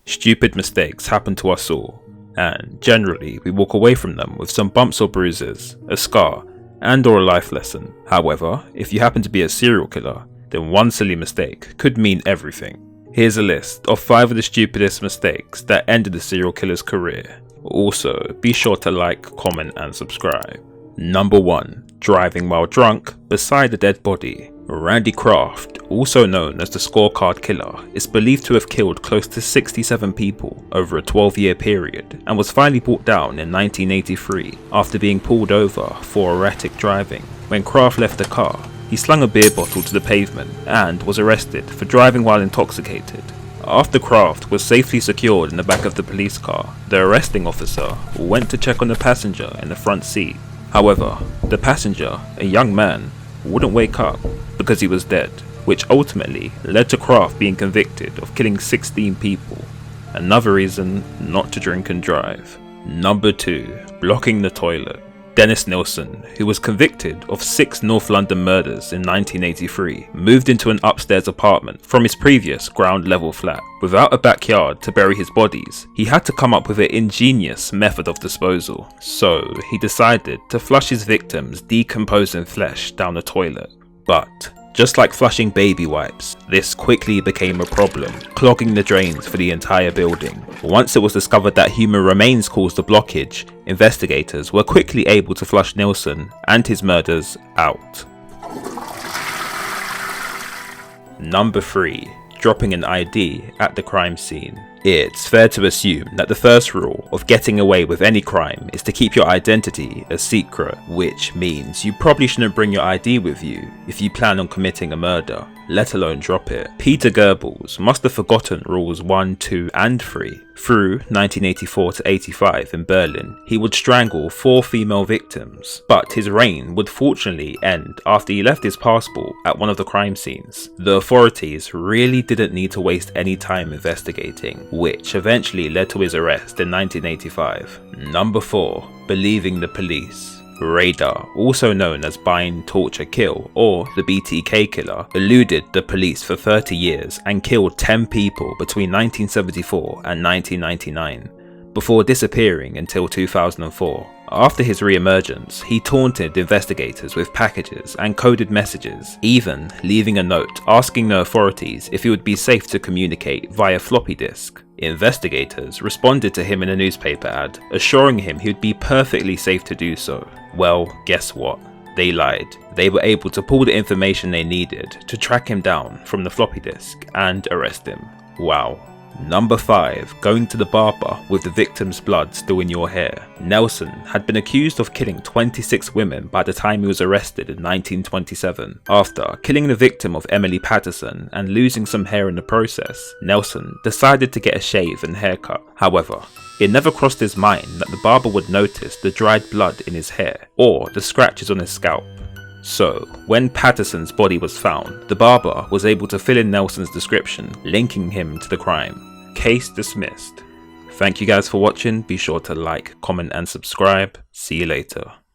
Stupid mistakes happen to us all, and generally we walk away from them with some bumps or bruises, a scar, and or a life lesson. However, if you happen to be a serial killer, then one silly mistake could mean everything. Here's a list of 5 of the stupidest mistakes that ended the serial killer's career. Also, be sure to like, comment and subscribe. Number 1. Driving while drunk beside a dead body. Randy Kraft, also known as the Scorecard Killer, is believed to have killed close to 67 people over a 12-year period and was finally brought down in 1983 after being pulled over for erratic driving. When Kraft left the car, he slung a beer bottle to the pavement and was arrested for driving while intoxicated. After Kraft was safely secured in the back of the police car, the arresting officer went to check on the passenger in the front seat. However, the passenger, a young man, wouldn't wake up because he was dead, which ultimately led to Kraft being convicted of killing 16 people. Another reason not to drink and drive. Number 2. Blocking the toilet. Dennis Nilsen, who was convicted of 6 North London murders in 1983, moved into an upstairs apartment from his previous ground level flat. Without a backyard to bury his bodies, he had to come up with an ingenious method of disposal. So he decided to flush his victims' decomposing flesh down the toilet. But just like flushing baby wipes, this quickly became a problem, clogging the drains for the entire building. Once it was discovered that human remains caused the blockage, investigators were quickly able to flush Nilsen and his murders out. Number 3. Dropping an ID at the crime scene. It's fair to assume that the first rule of getting away with any crime is to keep your identity a secret, which means you probably shouldn't bring your ID with you if you plan on committing a murder, let alone drop it. Peter Goebbels must have forgotten rules 1, 2 and 3. Through 1984 to 85 in Berlin, he would strangle 4 female victims, but his reign would fortunately end after he left his passport at one of the crime scenes. The authorities really didn't need to waste any time investigating, which eventually led to his arrest in 1985. Number 4. Believing the police. Radar, also known as Bind, Torture, Kill, or the BTK Killer, eluded the police for 30 years and killed 10 people between 1974 and 1999, before disappearing until 2004. After his re-emergence, he taunted investigators with packages and coded messages, even leaving a note asking the authorities if it would be safe to communicate via floppy disk. Investigators responded to him in a newspaper ad, assuring him he would be perfectly safe to do so. Well, guess what? They lied. They were able to pull the information they needed to track him down from the floppy disk and arrest him. Wow. Number 5. Going to the barber with the victim's blood still in your hair. Nelson had been accused of killing 26 women by the time he was arrested in 1927. After killing the victim of Emily Patterson and losing some hair in the process, Nelson decided to get a shave and haircut. However, it never crossed his mind that the barber would notice the dried blood in his hair or the scratches on his scalp. So, when Patterson's body was found, the barber was able to fill in Nelson's description, linking him to the crime. Case dismissed. Thank you guys for watching. Be sure to like, comment and subscribe. See you later.